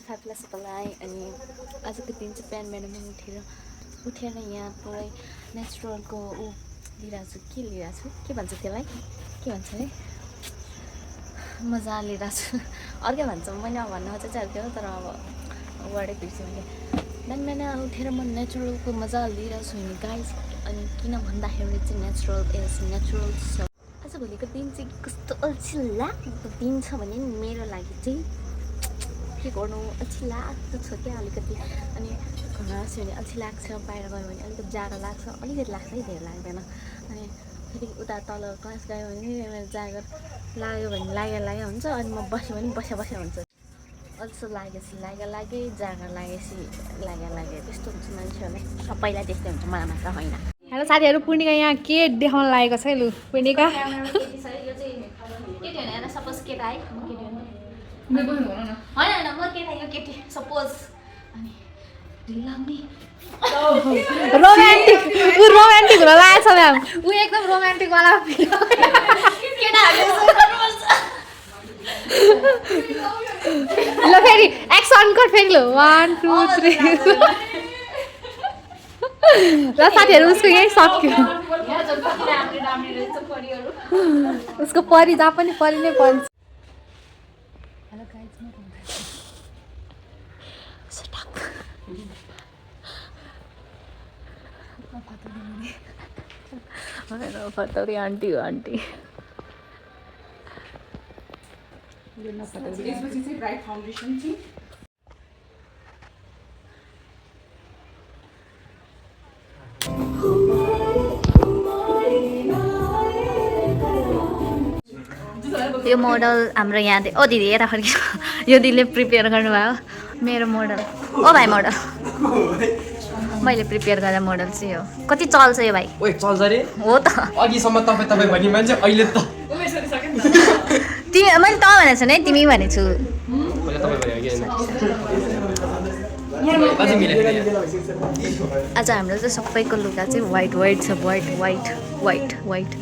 five plus पलाई अनि आजको दिन चाहिँ बिहान बिहानमा उठेर यहाँ पुरै नेचुरलको लिइरहेको छु के भन्छ त्यसलाई के भन्छ अरे मजा लिइरहेको छु अर्कै भन्छ मैले भन्न खोजेको चाहिँ अर्कै हो तर अब वर्डै बिर्सेँ मैले बिहान बिहान उठेर म नेचुरलको मजा लिइरहेको छु नि गाइस अनि किन भन्दाखेरि चाहिँ नेचुरल छ आजभोलिको दिन चाहिँ कस्तो अल्छी लाग्दो दिन छ भने नि मेरो लागि चाहिँ के गर्नु अल्छी लाग्दो छ क्या अलिकति अनि घरमा बस्यो भने अल्छी लाग्छ बाहिर गयो भने अलिकति जाडो लाग्छ अलिकति लाग्छ है धेरै लाग्दैन अनि फेरि उता तल क्लास गयो भने मेरो जागर लाग्यो भने लाग्यो हुन्छ अनि म बस्यो भने बस्यो हुन्छ अल्छी लागे जागर लागेपछि लाग्यो त्यस्तो हुन्छ मान्छेहरूलाई सबैलाई त्यस्तै हुन्छ मलाई मात्र होइन हेलो साथीहरू पूर्णिका यहाँ के देखाउन लागेको छ है लु पूर्णिका केटी होइन सपोज केटा है म केटी होइन म केटा यो केटी सपोज अनि रोमान्टिक हुन लागेको छ म्याम ऊ एकदम रोमान्टिक वाला ल फेरि एक्सन कर फेरि ल 1 2 3 ल साथीहरू उसको यही सक्यो उसको परि जहाँ पनि परि नै पर्छ फतौरी आन्टी हो आन्टी यसपछि चाहिँ ब्राइट फाउन्डेसन चाहिँ यो मोडल हाम्रो यहाँ ओ दिदी यता फर्कि यो दिदीले प्रिपेयर गर्नुभयो मेरो मोडल ओ भाइ मोडल मैले प्रिपेयर गरेर मोडल चाहिँ हो कति चल्छ यो भाइ ओए चल्छ रे हो त अघिसम्म तपाईँ भन्ने मान्छे अहिले त तिमी मैले त भनेको छु नि तिमी भनेको छु आज हाम्रो चाहिँ सबैको लुगा चाहिँ वाइट छ वाइट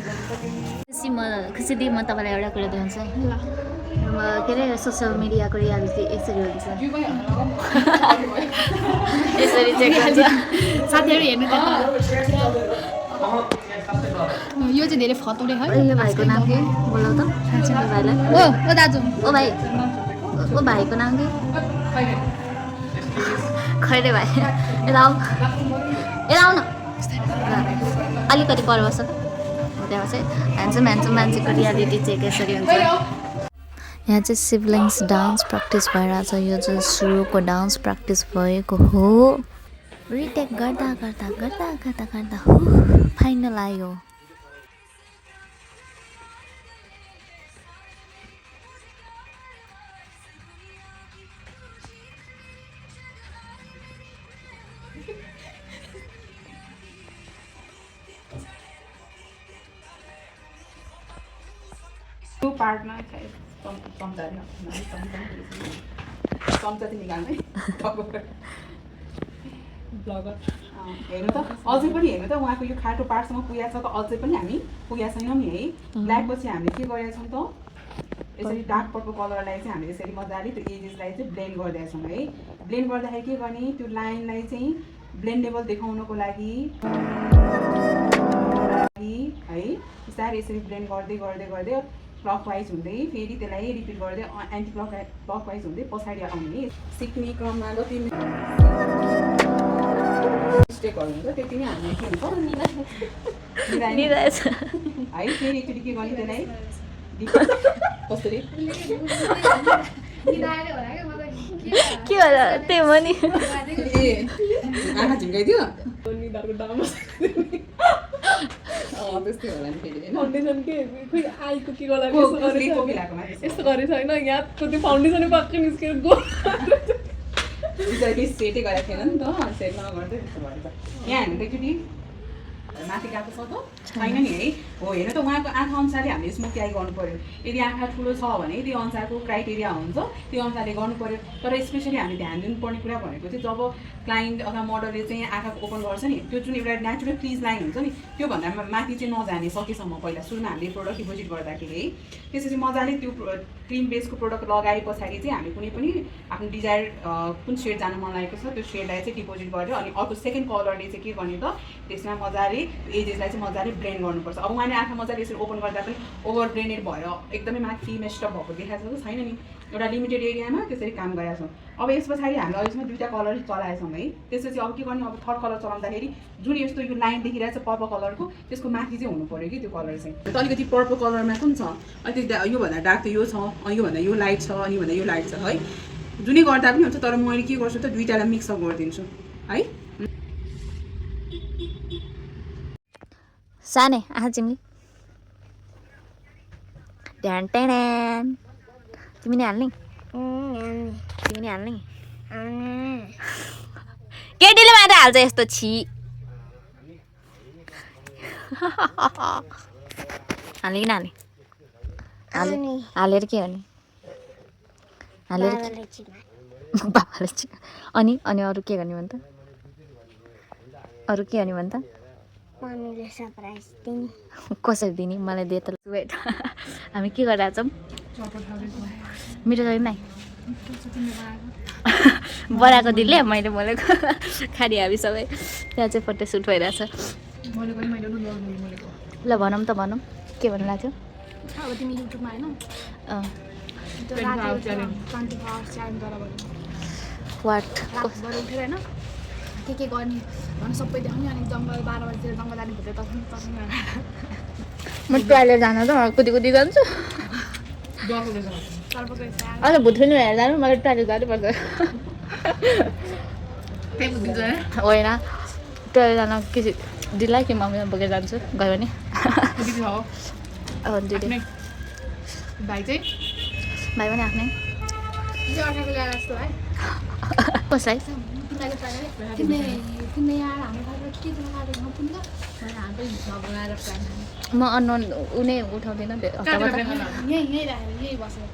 खुसी दिदी म तपाईँलाई एउटा कुरा देखाउँछु है के अरे सोसियल मिडियाको रियालिटी यसरी हुन्छ यसरी चाहिँ साथीहरू हेर्नु त यो चाहिँ धेरै फतौरे है यो भाइको नाम के बोलाउ त भाइलाई ओ दाजु ओ भाइ ओ भाइको नाम के खैरे भाइ यता आऊ न अलिकति पर बस्छ त्यहाँ चाहिँ ह्यान्डसम मान्छेको रियालिटी चाहिँ यसरी हुन्छ यहाँ चाहिँ सिब्लिङ्स डान्स प्र्याक्टिस भइरहेछ यो चाहिँ सुरुको डान्स प्र्याक्टिस भएको हो रिटेक गर्दा फाइनल आयो पार्टमा चम्चा चाहिँ निकाल्ने ब्लगर हेर्नु त अझै पनि हेर्नु त उहाँको यो खाटो पार्टसम्म पुगेको छ त अझै पनि हामी पुगेका छैनौँ नि है ब्ल्याक पछि हामीले के गरेका छौँ त यसरी डार्क पर्पल कलरलाई चाहिँ हामीले यसरी मजाले त्यो एजेसलाई चाहिँ ब्लेन्ड गरिदिएका छौँ है ब्लेन्ड गर्दाखेरि के गर्ने त्यो लाइनलाई चाहिँ ब्लेन्डेबल देखाउनको लागि है बिस्तारै यसरी ब्लेन्ड गर्दै क्लकवाइज हुँदै फेरि त्यसलाई रिपिट गर्दै एन्टी क्लकवाइज हुँदै पछाडि आउने सिक्ने क्रममा जति मिस्टेकहरू हुन्छ त्यति नै हामीले के हुन्छ है फेरि एकचोटि के गर्ने त्यसलाई कसरी के होला त्यही हो नि आँखा झिम्काइदियो त्यस्तै होला नि फेरि फाउन्डेसन के खोइ आईको के गर्दा यस्तो गरेको छैन यहाँको त्यो फाउन्डेसनै पक्कै निस्केर गो सेटै गरेको थिएन नि त सेट नगर्दै त्यस्तो भएछ यहाँ हामीले एकचोटि माथि गएको छ त छैन नि है हो हो हेर्नु त उहाँको आँखा अनुसारले हामीले स्मोकी आई गर्नु पर्यो यदि आँखा ठुलो छ भने त्यो अनुसारको क्राइटेरिया हुन्छ त्यो अनुसारले गर्नु पर्यो तर स्पेसली हामी ध्यान दिनुपर्ने कुरा भनेको चाहिँ जब क्लाइन्ट अथवा मोडलले चाहिँ आँखा ओपन गर्छ नि त्यो जुन एउटा नेचुरल फ्रिज लाइन हुन्छ नि त्योभन्दा माथि चाहिँ नजाने सकेसम्म पहिला सुरुमा हामीले प्रोडक्ट डिपोजिट गर्दाखेरि है त्यसपछि मजाले त्यो क्रिम बेसको प्रोडक्ट लगाए पछाडि चाहिँ हामी कुनै पनि आफ्नो डिजायर कुन सेड जानु मन लागेको छ त्यो सेडलाई चाहिँ डिपोजिट गरेर अनि अर्को सेकेन्ड कलरले चाहिँ के गर्ने त त्यसमा मजाले एजेसलाई चाहिँ मजाले ब्लेन्ड गर्नुपर्छ अब उहाँले आँखा मजाले यसरी ओपन गर्दा पनि ओभर ब्लेन्डेड भएर एकदमै माथि मेस्टअप भएको देखाएको छ छैन नि एउटा लिमिटेड एरियामा त्यसरी काम गरेका छौँ अब यस पछाडि हामीले अहिलेसम्म 2टा कलर चलाएछौँ है त्यसपछि अब के गर्ने अब थर्ड कलर चलाउँदाखेरि जुन यस्तो यो लाइन देखिरहेको छ पर्पल कलरको त्यसको माथि चाहिँ हुनु पऱ्यो कि त्यो कलर चाहिँ अलिकति पर्पल कलरमा कुन छ अलिकति योभन्दा डार्क त यो छ योभन्दा यो लाइट छ अनि भन्दा यो लाइट छ है जुनै गर्दा पनि हुन्छ तर मैले के गर्छु त 2टालाई मिक्सअप गरिदिन्छु है साने आहा चिम्ली ड्यान टेन तिमी नि हाल्ने तिमी नि हाल्ने केटीले मात्रै हाल्छ यस्तो छि हाल्ने कि नहाल्ने हालेर के गर्ने हालेर बाबाले अनि अनि अरू के गर्ने भन् त अरू के गर्ने भन् त मम्मीले सरप्राइज दिने कसरी दिने मलाई दे त वेट हामी के गरिरहेछौँ मिठो छैन नै बनाएको दिले मैले बोलेको खाने हामी सबै त्यहाँ चाहिँ फोटो सुट भइरहेछ ल भनौँ त भनौँ के भन्नु लाग्थ्यो अब तिमी युट्युबमा होइन त्यो 24 आवर्स च्यालेन्ज गरेर भयो वाट रातभर उठेर होइन के गर्ने भने सबै देखाउने अनि जङ्गल 12 बजीतिर जङ्गल जाने भुट्यो तसँग म टोइलेट जान त कुदी कुदी जान्छु अन्त भुत पनि हेरेर जानु मलाई टोइलेट जानुपर्छ होइन टोइलेट जान के दिदीलाई कि मम्मीलाई बोकेर जान्छु गयो भने अब दिदी भाइ चाहिँ भाइ पनि आफ्नै अर्काको ल्याएर जस्तो है कसलाई तिमीले यहाँ हाम्रो के लगाएर पुग्छ हाम्रो हिसाब बनाएर प्लान म अननोन उनी उठाउँदिनँ यही बसेर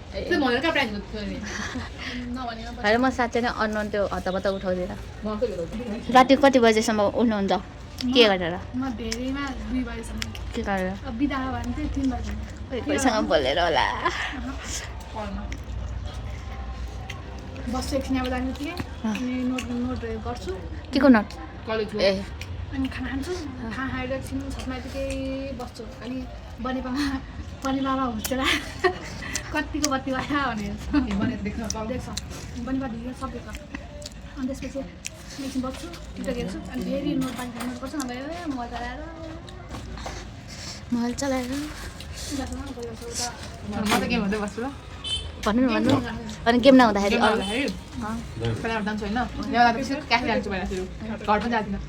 होइन म साँच्चै नै अननोन त्यो हतापत्ता उठाउँदिनँ राति कति बजेसम्म उठ्नुहुन्छ के गरेर म धेरैमा 2 बजीसम्म के गरेर अब बिदा भने चाहिँ 3 बजीसम्म कोहीसँग बोलेर होला बस्छु एकछिन अब जानु थिएँ अनि नोट गर्छु के को नोट ए अनि खाना खान्छु खाना खाएर एकछिन छतमा यतिकै बस्छु अनि बने बाबा हुन्छ कतिको बत्ती भयो भनेर देख्छ बने बाबा ढिलो सबै अनि त्यसपछि एकछिन बस्छु टिकटक हेर्छु अनि फेरि नोट पानी खानुपर्छ नभए मोबाइल चलाएर मोबाइल चलाएर म त गेम हुँदै बस्छु ल भन्नु न भन्नु अनि गेम नहुँदाखेरि पहिला जान्छु होइन यहाँ क्याफे जान्छु पहिला सुरु घर पनि जाँदिनँ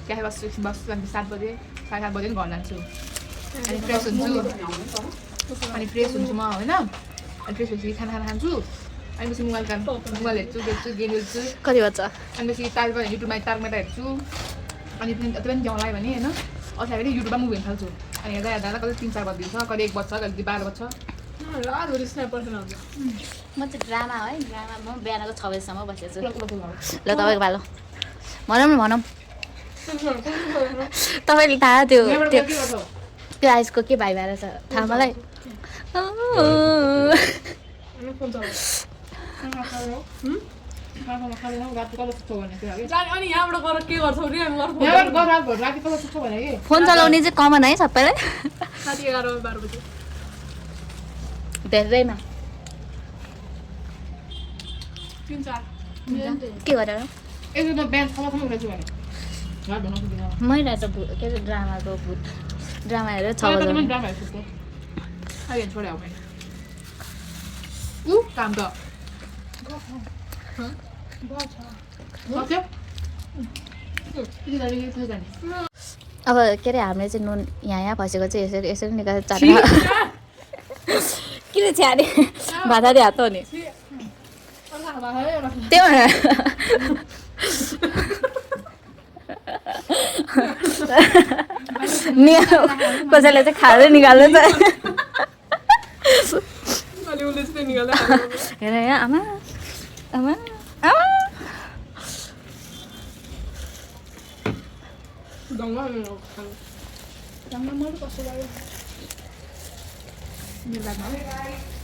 क्याफे बस्छु एकछिन बस्छु अनि 7 बजे 7:30 बजे घर जान्छु अनि फ्रेस हुन्छु म होइन अनि फ्रेस भएपछि खाना खान्छु अनि पछि मोबाइल हेर्छु गेम हेर्छु कति बज्छ अनि पछि युट्युबमा तारमेटा हेर्छु अनि अति पनि झ्याउ लाग्यो भने होइन अथवा फेरि युट्युबमा मुभी हेर्नु थाल्छु अनि हेर्दा कहिले 3-4 बजिदिन्छ कहिले 1 बज्छ कहिले 12 बज्छ म चाहिँ ड्रामा है ड्रामा म बिहानको 6 बजीसम्म बसेको छु ल तपाईँको पालो भनौँ न भनौँ तपाईँले थाहा त्यो आइसको के भाइ भएर छ थाहा मलाई अनि यहाँबाट गएर के गर्छौ नि फोन चलाउने चाहिँ कमन है सबैलाई राति 11-12 बजे धेरैमा 3-4 के गरेर मैले त के अरे ड्रामाको भूत ड्रामा हेरेर 6 अब के अरे हामीले चाहिँ नुन यहाँ फसेको चाहिँ यसरी यसरी निकालेर चाट्न किन छ्यारे भात दे हात हो नि त्यही भएर कसैले चाहिँ खाएर निकाल्दैछ हेर यहाँ आमा आमा आमा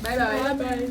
बाई बाई